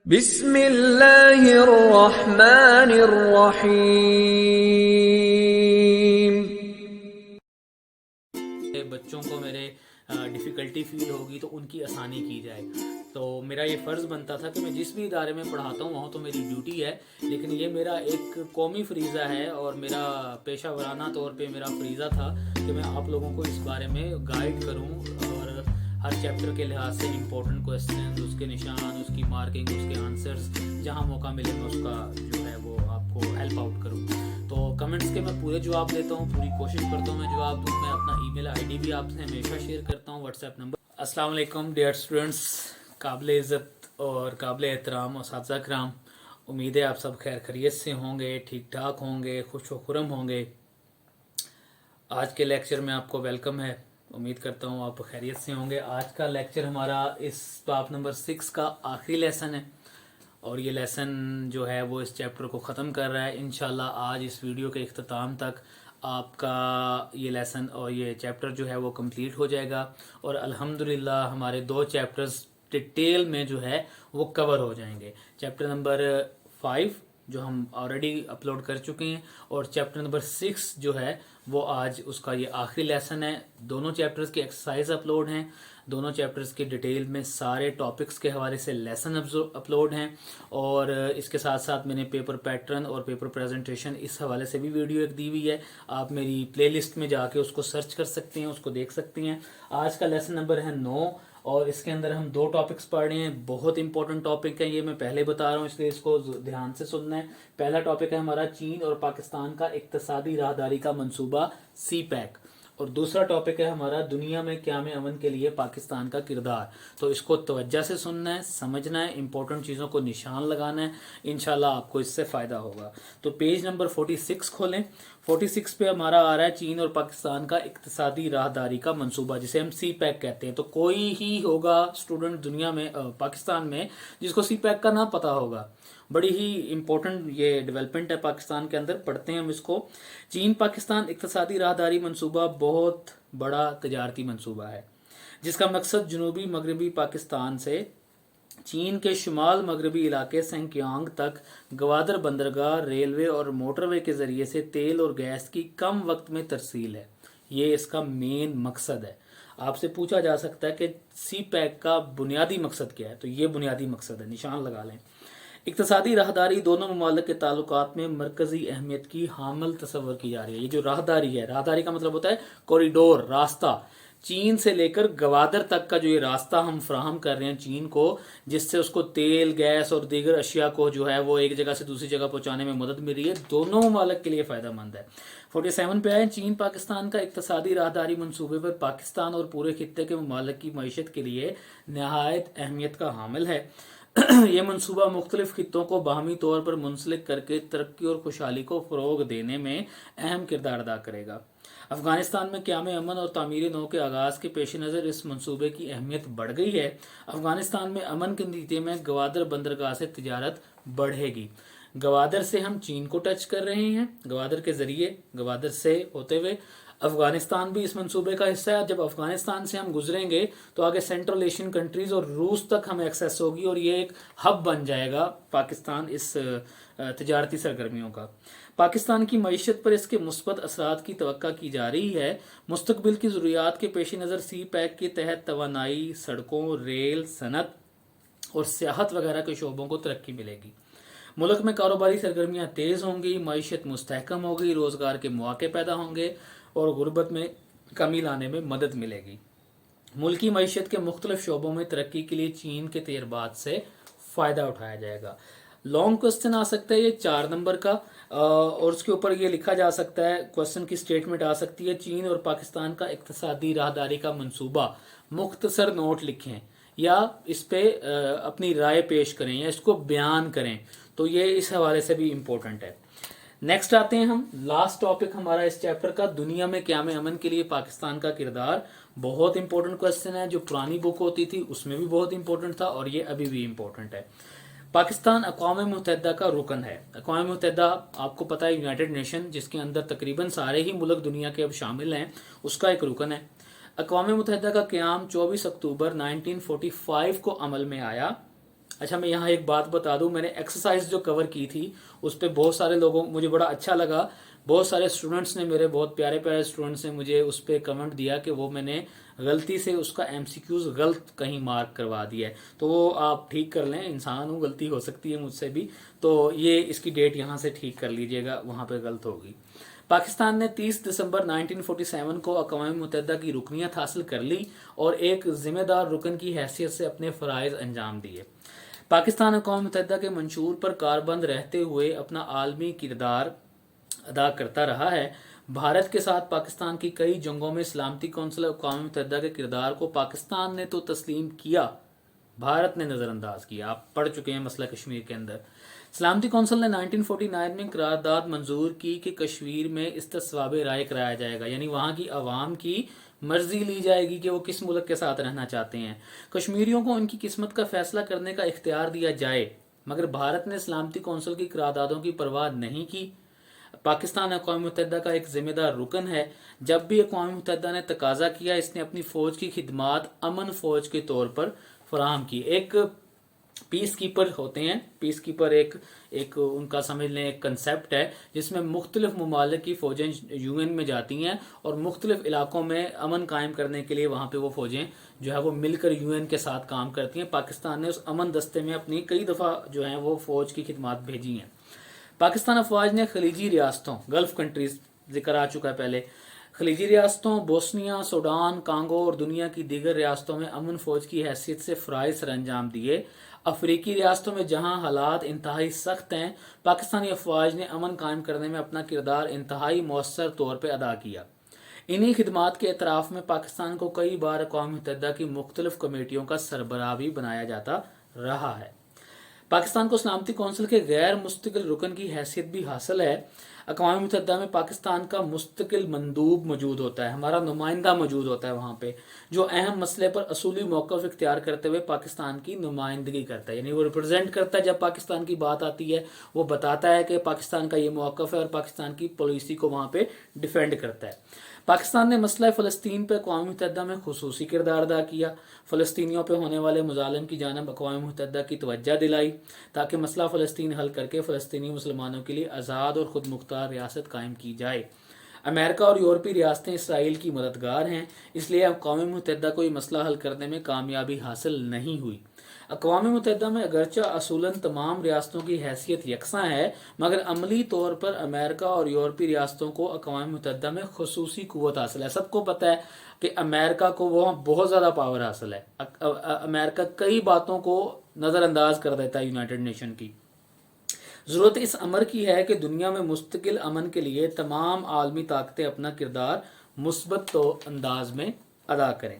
بسم اللہ الرحمن الرحیم۔ بچوں کو میرے ڈیفیکلٹی فیل ہوگی تو ان کی آسانی کی جائے، تو میرا یہ فرض بنتا تھا کہ میں جس بھی ادارے میں پڑھاتا ہوں وہاں تو میری ڈیوٹی ہے، لیکن یہ میرا ایک قومی فریضہ ہے اور میرا پیشہ ورانہ طور پہ میرا فریضہ تھا کہ میں آپ لوگوں کو اس بارے میں گائیڈ کروں اور ہر چیپٹر کے لحاظ سے امپورٹنٹ کویسچنز، اس کے نشان، اس کی مارکنگ، اس کے آنسرز جہاں موقع ملے میں اس کا جو ہے وہ آپ کو ہیلپ آؤٹ کروں۔ تو کمنٹس کے میں پورے جواب لیتا ہوں، پوری کوشش کرتا ہوں میں جواب دوں۔ میں اپنا ای میل آئی ڈی بھی آپ سے ہمیشہ شیئر کرتا ہوں، واٹس ایپ نمبر۔ السلام علیکم ڈیئر اسٹوڈنٹس، قابل عزت اور قابل احترام اساتذہ کرام، امید ہے آپ سب خیر خیریت سے ہوں گے، ٹھیک ٹھاک ہوں گے، خوش و خرم ہوں گے۔ آج کے لیکچر میں آپ کو ویلکم ہے، امید کرتا ہوں آپ خیریت سے ہوں گے۔ آج کا لیکچر ہمارا اس ٹاپ نمبر 6 کا آخری لیسن ہے اور یہ لیسن جو ہے وہ اس چیپٹر کو ختم کر رہا ہے۔ انشاءاللہ آج اس ویڈیو کے اختتام تک آپ کا یہ لیسن اور یہ چیپٹر جو ہے وہ کمپلیٹ ہو جائے گا اور الحمدللہ ہمارے 2 چیپٹرز ڈیٹیل میں جو ہے وہ کور ہو جائیں گے۔ چیپٹر نمبر 5 جو ہم آلریڈی اپلوڈ کر چکے ہیں اور چیپٹر نمبر 6 جو ہے وہ آج اس کا یہ آخری لیسن ہے۔ دونوں چیپٹرز کی ایکسرسائز اپلوڈ ہیں، دونوں چیپٹرز کی ڈیٹیل میں سارے ٹاپکس کے حوالے سے لیسن اپلوڈ ہیں اور اس کے ساتھ ساتھ میں نے پیپر پیٹرن اور پیپر پریزنٹیشن اس حوالے سے بھی ویڈیو ایک دی ہوئی ہے، آپ میری پلے لسٹ میں جا کے اس کو سرچ کر سکتے ہیں، اس کو دیکھ سکتے ہیں۔ آج کا لیسن نمبر ہے 9 اور اس کے اندر ہم 2 ٹاپکس پڑھ رہے ہیں، بہت امپورٹنٹ ٹاپک ہے، یہ میں پہلے بتا رہا ہوں اس لیے اس کو دھیان سے سننا ہے۔ پہلا ٹاپک ہے ہمارا چین اور پاکستان کا اقتصادی راہداری کا منصوبہ سی پیک، اور دوسرا ٹاپک ہے ہمارا دنیا میں قیام امن کے لیے پاکستان کا کردار۔ تو اس کو توجہ سے سننا ہے، سمجھنا ہے، امپورٹنٹ چیزوں کو نشان لگانا ہے، انشاءاللہ آپ کو اس سے فائدہ ہوگا۔ تو پیج نمبر 46 کھولیں۔ 46 پہ ہمارا آ رہا ہے چین اور پاکستان کا اقتصادی راہداری کا منصوبہ، جسے ہم سی پیک کہتے ہیں۔ تو کوئی ہی ہوگا اسٹوڈنٹ دنیا میں پاکستان میں جس کو سی پیک کا نہ پتہ ہوگا، بڑی ہی امپورٹنٹ یہ ڈیولپمنٹ ہے پاکستان کے اندر، پڑھتے ہیں ہم اس کو۔ چین پاکستان اقتصادی راہداری منصوبہ بہت بڑا تجارتی منصوبہ ہے جس کا مقصد جنوبی مغربی پاکستان سے چین کے شمال مغربی علاقے سنکیانگ تک گوادر بندرگاہ، ریلوے اور موٹر وے کے ذریعے سے تیل اور گیس کی کم وقت میں ترسیل ہے۔ یہ اس کا مین مقصد ہے۔ آپ سے پوچھا جا سکتا ہے کہ سی پیک کا بنیادی مقصد کیا ہے، تو یہ بنیادی مقصد ہے، نشان لگا لیں۔ اقتصادی راہداری دونوں ممالک کے تعلقات میں مرکزی اہمیت کی حامل تصور کی جا رہی ہے۔ یہ جو راہداری ہے، راہداری کا مطلب ہوتا ہے کوریڈور، راستہ۔ چین سے لے کر گوادر تک کا جو یہ راستہ ہم فراہم کر رہے ہیں چین کو، جس سے اس کو تیل، گیس اور دیگر اشیاء کو جو ہے وہ ایک جگہ سے دوسری جگہ پہنچانے میں مدد مل رہی ہے، دونوں ممالک کے لیے فائدہ مند ہے۔ 47 پہ آئے، چین پاکستان کا اقتصادی راہداری منصوبے پر پاکستان اور پورے خطے کے ممالک کی معیشت کے لیے نہایت اہمیت کا حامل ہے۔ یہ منصوبہ مختلف خطوں کو باہمی طور پر منسلک کر کے ترقی اور خوشحالی کو فروغ دینے میں اہم کردار ادا کرے گا۔ افغانستان میں قیام امن اور تعمیر نو کے آغاز کے پیش نظر اس منصوبے کی اہمیت بڑھ گئی ہے۔ افغانستان میں امن کے نتیجے میں گوادر بندرگاہ سے تجارت بڑھے گی۔ گوادر سے ہم چین کو ٹچ کر رہے ہیں، گوادر کے ذریعے، گوادر سے ہوتے ہوئے افغانستان بھی اس منصوبے کا حصہ ہے۔ جب افغانستان سے ہم گزریں گے تو آگے سینٹرل ایشین کنٹریز اور روس تک ہمیں ایکسیس ہوگی اور یہ ایک ہب بن جائے گا پاکستان اس تجارتی سرگرمیوں کا۔ پاکستان کی معیشت پر اس کے مثبت اثرات کی توقع کی جا رہی ہے۔ مستقبل کی ضروریات کے پیش نظر سی پیک کے تحت توانائی، سڑکوں، ریل، صنعت اور سیاحت وغیرہ کے شعبوں کو ترقی ملے گی۔ ملک میں کاروباری سرگرمیاں تیز ہوں گی، معیشت مستحکم ہوگی، روزگار کے مواقع پیدا ہوں گے اور غربت میں کمی لانے میں مدد ملے گی۔ ملکی معیشت کے مختلف شعبوں میں ترقی کے لیے چین کے تجربات سے فائدہ اٹھایا جائے گا۔ لانگ کوسچن آ سکتا ہے یہ 4 نمبر کا، اور اس کے اوپر یہ لکھا جا سکتا ہے، کوسچن کی سٹیٹمنٹ آ سکتی ہے، چین اور پاکستان کا اقتصادی راہداری کا منصوبہ۔ مختصر نوٹ لکھیں یا اس پہ اپنی رائے پیش کریں یا اس کو بیان کریں، تو یہ اس حوالے سے بھی امپورٹنٹ ہے۔ نیکسٹ آتے ہیں ہم، لاسٹ ٹاپک ہمارا اس چیپٹر کا، دنیا میں قیام امن کے لیے پاکستان کا کردار۔ بہت امپورٹنٹ کوسچن ہے، جو پرانی بک ہوتی تھی اس میں بھی بہت امپورٹنٹ تھا اور یہ ابھی بھی امپورٹنٹ ہے۔ پاکستان اقوام متحدہ کا رکن ہے۔ اقوام متحدہ آپ کو پتہ ہے یونائٹڈ نیشن، جس کے اندر تقریباً سارے ہی ملک دنیا کے اب شامل ہیں، اس کا ایک رکن ہے۔ اقوام متحدہ کا قیام 24 اکتوبر 1945 کو عمل میں آیا اچھا میں یہاں ایک بات بتا دوں، میں نے ایکسرسائز جو کور کی تھی اس پہ بہت سارے لوگوں، مجھے بڑا اچھا لگا، بہت سارے اسٹوڈنٹس نے، میرے بہت پیارے پیارے اسٹوڈنٹس نے مجھے اس پہ کمنٹ دیا کہ وہ میں نے غلطی سے اس کا ایم سی کیوز غلط کہیں مارک کروا دیا ہے، تو وہ آپ ٹھیک کر لیں، انسان ہوں، غلطی ہو سکتی ہے مجھ سے بھی، تو یہ اس کی ڈیٹ یہاں سے ٹھیک کر لیجئے گا، وہاں پہ غلط ہوگی۔ پاکستان نے 30 دسمبر 1947 کو اقوام متحدہ کی رکنیت حاصل کر لی اور ایک ذمہ دار رکن کی حیثیت سے اپنے فرائض انجام دیے۔ پاکستان اقوام متحدہ کے منشور پر کاربند رہتے ہوئے اپنا عالمی کردار ادا کرتا رہا ہے۔ بھارت کے ساتھ پاکستان کی کئی جنگوں میں سلامتی کونسل اقوام متحدہ کے کردار کو پاکستان نے تو تسلیم کیا، بھارت نے نظر انداز کیا۔ آپ پڑھ چکے ہیں مسئلہ کشمیر کے اندر۔ سلامتی کونسل نے 1949 میں قرارداد منظور کی کہ کشمیر میں استصواب رائے کرایا جائے گا، یعنی وہاں کی عوام کی مرضی لی جائے گی کہ وہ کس ملک کے ساتھ رہنا چاہتے ہیں، کشمیریوں کو ان کی قسمت کا فیصلہ کرنے کا اختیار دیا جائے، مگر بھارت نے سلامتی کونسل کی قراردادوں کی پرواہ نہیں کی۔ پاکستان اقوام متحدہ کا ایک ذمہ دار رکن ہے، جب بھی اقوام متحدہ نے تقاضا کیا اس نے اپنی فوج کی خدمات امن فوج کے طور پر فراہم کی۔ ایک پیس کیپر ہوتے ہیں، پیس کیپر ایک ان کا سمجھ لیں ایک کنسیپٹ ہے جس میں مختلف ممالک کی فوجیں یو این میں جاتی ہیں اور مختلف علاقوں میں امن قائم کرنے کے لیے وہاں پہ وہ فوجیں جو ہے وہ مل کر یو این کے ساتھ کام کرتی ہیں۔ پاکستان نے اس امن دستے میں اپنی کئی دفعہ جو ہیں وہ فوج کی خدمات بھیجی ہیں۔ پاکستان افواج نے خلیجی ریاستوں، گلف کنٹریز ذکر آ چکا ہے پہلے، خلیجی ریاستوں بوسنیا، سوڈان، کانگو اور دنیا کی دیگر ریاستوں میں امن فوج کی حیثیت سے فرائض سر انجام دیے۔ افریقی ریاستوں میں جہاں حالات انتہائی سخت ہیں، پاکستانی افواج نے امن قائم کرنے میں اپنا کردار انتہائی مؤثر طور پہ ادا کیا۔ انہی خدمات کے اعتراف میں پاکستان کو کئی بار اقوام متحدہ کی مختلف کمیٹیوں کا سربراہ بھی بنایا جاتا رہا ہے۔ پاکستان کو سلامتی کونسل کے غیر مستقل رکن کی حیثیت بھی حاصل ہے۔ اقوام متحدہ میں پاکستان کا مستقل مندوب موجود ہوتا ہے، ہمارا نمائندہ موجود ہوتا ہے وہاں پہ، جو اہم مسئلے پر اصولی موقف اختیار کرتے ہوئے پاکستان کی نمائندگی کرتا ہے، یعنی وہ ریپرزینٹ کرتا ہے۔ جب پاکستان کی بات آتی ہے وہ بتاتا ہے کہ پاکستان کا یہ موقف ہے اور پاکستان کی پالیسی کو وہاں پہ ڈیفینڈ کرتا ہے۔ پاکستان نے مسئلہ فلسطین پہ اقوام متحدہ میں خصوصی کردار ادا کیا، فلسطینیوں پہ ہونے والے مظالم کی جانب اقوام متحدہ کی توجہ دلائی تاکہ مسئلہ فلسطین حل کر کے فلسطینی مسلمانوں کے لیے آزاد اور خود مختار ریاست قائم کی جائے۔ امریکہ اور یورپی ریاستیں اسرائیل کی مددگار ہیں، اس لیے اقوام متحدہ کو یہ مسئلہ حل کرنے میں کامیابی حاصل نہیں ہوئی۔ اقوام متحدہ میں اگرچہ اصولاً تمام ریاستوں کی حیثیت یکساں ہے، مگر عملی طور پر امریکہ اور یورپی ریاستوں کو اقوام متحدہ میں خصوصی قوت حاصل ہے۔ سب کو پتہ ہے کہ امریکہ کو وہاں بہت زیادہ پاور حاصل ہے، امریکہ کئی باتوں کو نظر انداز کر دیتا ہے یونائٹڈ نیشن کی۔ ضرورت اس امر کی ہے کہ دنیا میں مستقل امن کے لیے تمام عالمی طاقتیں اپنا کردار مثبت انداز میں ادا کریں۔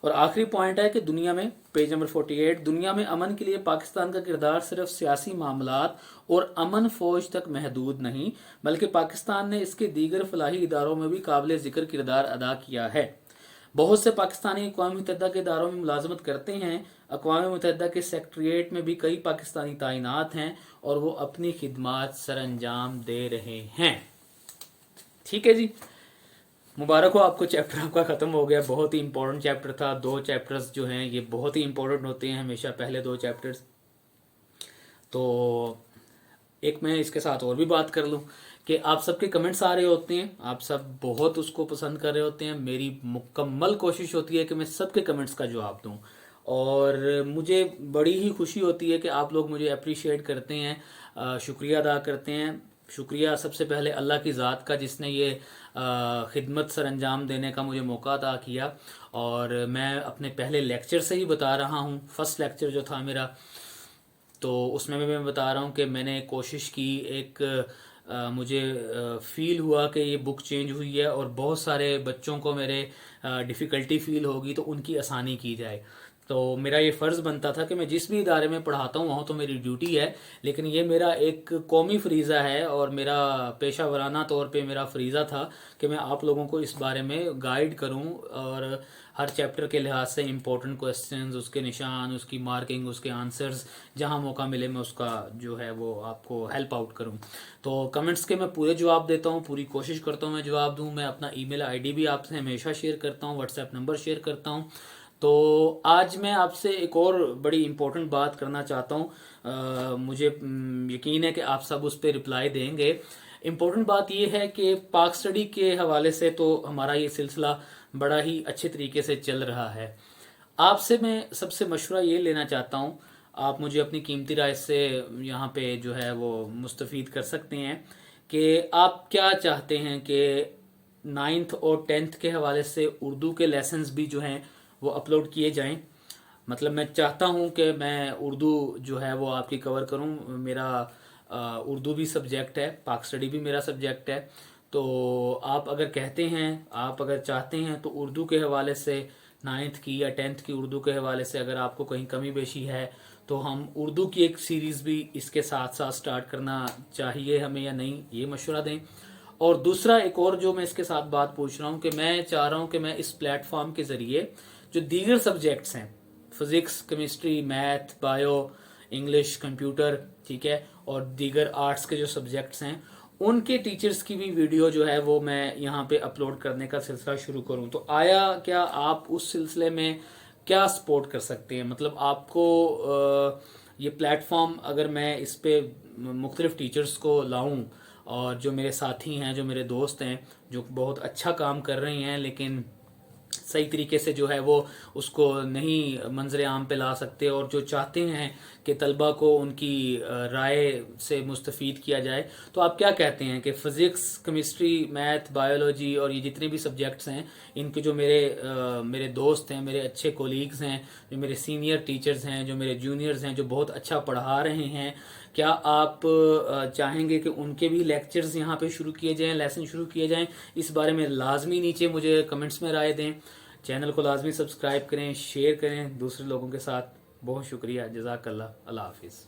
اور آخری پوائنٹ ہے کہ دنیا میں، پیج نمبر 48، دنیا میں امن کے لیے پاکستان کا کردار صرف سیاسی معاملات اور امن فوج تک محدود نہیں، بلکہ پاکستان نے اس کے دیگر فلاحی اداروں میں بھی قابل ذکر کردار ادا کیا ہے۔ بہت سے پاکستانی اقوام متحدہ کے اداروں میں ملازمت کرتے ہیں۔ اقوام متحدہ کے سیکریٹریٹ میں بھی کئی پاکستانی تعینات ہیں اور وہ اپنی خدمات سر انجام دے رہے ہیں۔ ٹھیک ہے جی، مبارک ہو آپ کو، چیپٹر آپ کا ختم ہو گیا۔ بہت ہی امپورٹنٹ چیپٹر تھا، 2 چیپٹرز جو ہیں یہ بہت ہی امپورٹنٹ ہوتے ہیں ہمیشہ، پہلے 2 چیپٹرز۔ تو ایک میں اس کے ساتھ اور بھی بات کر لوں کہ آپ سب کے کمنٹس آ رہے ہوتے ہیں، آپ سب بہت اس کو پسند کر رہے ہوتے ہیں، میری مکمل کوشش ہوتی ہے کہ میں سب کے کمنٹس کا جواب دوں، اور مجھے بڑی ہی خوشی ہوتی ہے کہ آپ لوگ مجھے اپریشیٹ کرتے ہیں، شکریہ ادا کرتے ہیں۔ شکریہ سب سے پہلے اللہ کی ذات کا جس نے یہ خدمت سر انجام دینے کا مجھے موقع عطا کیا، اور میں اپنے پہلے لیکچر سے ہی بتا رہا ہوں، فرسٹ لیکچر جو تھا میرا، تو اس میں میں بتا رہا ہوں کہ میں نے کوشش کی، ایک مجھے فیل ہوا کہ یہ بک چینج ہوئی ہے اور بہت سارے بچوں کو میرے ڈیفیکلٹی فیل ہوگی تو ان کی آسانی کی جائے، تو میرا یہ فرض بنتا تھا کہ میں جس بھی ادارے میں پڑھاتا ہوں وہاں تو میری ڈیوٹی ہے، لیکن یہ میرا ایک قومی فریضہ ہے اور میرا پیشہ ورانہ طور پہ میرا فریضہ تھا کہ میں آپ لوگوں کو اس بارے میں گائیڈ کروں، اور ہر چیپٹر کے لحاظ سے امپورٹنٹ کوسچنز، اس کے نشان، اس کی مارکنگ، اس کے آنسرز، جہاں موقع ملے میں اس کا جو ہے وہ آپ کو ہیلپ آؤٹ کروں۔ تو کمنٹس کے میں پورے جواب دیتا ہوں، پوری کوشش کرتا ہوں میں جواب دوں۔ میں اپنا ای میل آئی ڈی بھی آپ سے ہمیشہ شیئر کرتا ہوں، واٹس ایپ نمبر شیئر کرتا ہوں، تو آج میں آپ سے ایک اور بڑی امپورٹنٹ بات کرنا چاہتا ہوں، مجھے یقین ہے کہ آپ سب اس پہ رپلائی دیں گے۔ امپورٹنٹ بات یہ ہے کہ پاک اسٹڈی کے حوالے سے تو ہمارا یہ سلسلہ بڑا ہی اچھے طریقے سے چل رہا ہے۔ آپ سے میں سب سے مشورہ یہ لینا چاہتا ہوں، آپ مجھے اپنی قیمتی رائے سے یہاں پہ جو ہے وہ مستفید کر سکتے ہیں کہ آپ کیا چاہتے ہیں کہ 9th اور 10th کے حوالے سے اردو کے لیسنز بھی جو ہیں وہ اپلوڈ کیے جائیں۔ مطلب میں چاہتا ہوں کہ میں اردو جو ہے وہ آپ کی کور کروں، میرا اردو بھی سبجیکٹ ہے، پاک اسٹڈی بھی میرا سبجیکٹ ہے، تو آپ اگر کہتے ہیں، آپ اگر چاہتے ہیں تو اردو کے حوالے سے 9th کی یا 10th کی اردو کے حوالے سے اگر آپ کو کہیں کمی بیشی ہے تو ہم اردو کی ایک سیریز بھی اس کے ساتھ ساتھ سٹارٹ کرنا چاہیے ہمیں یا نہیں، یہ مشورہ دیں۔ اور دوسرا ایک اور جو میں اس کے ساتھ بات پوچھ رہا ہوں کہ میں چاہ رہا ہوں کہ میں اس پلیٹ فارم کے ذریعے جو دیگر سبجیکٹس ہیں، physics, chemistry, math, bio, English, computer, ٹھیک ہے، اور دیگر آرٹس کے جو سبجیکٹس ہیں ان کے ٹیچرز کی بھی ویڈیو جو ہے وہ میں یہاں پہ اپلوڈ کرنے کا سلسلہ شروع کروں۔ تو آیا کیا آپ اس سلسلے میں کیا سپورٹ کر سکتے ہیں؟ مطلب آپ کو یہ پلیٹ فارم اگر میں اس پہ مختلف ٹیچرز کو لاؤں اور جو میرے ساتھی ہیں، جو میرے دوست ہیں، جو بہت اچھا کام کر رہے ہیں لیکن صحیح طریقے سے جو ہے وہ اس کو نہیں منظر عام پہ لا سکتے، اور جو چاہتے ہیں کہ طلبہ کو ان کی رائے سے مستفید کیا جائے، تو آپ کیا کہتے ہیں کہ فزکس، کیمسٹری، میتھ، بایولوجی اور یہ جتنے بھی سبجیکٹس ہیں ان کے جو میرے دوست ہیں، میرے اچھے کولیگز ہیں، جو میرے سینئر ٹیچرز ہیں، جو میرے جونیئرز ہیں، جو بہت اچھا پڑھا رہے ہیں، کیا آپ چاہیں گے کہ ان کے بھی لیکچرز یہاں پہ شروع کیے جائیں، لیسن شروع کیے جائیں؟ اس بارے میں لازمی نیچے مجھے کمنٹس میں رائے دیں۔ چینل کو لازمی سبسکرائب کریں، شیئر کریں دوسرے لوگوں کے ساتھ۔ بہت شکریہ، جزاک اللہ، اللہ حافظ۔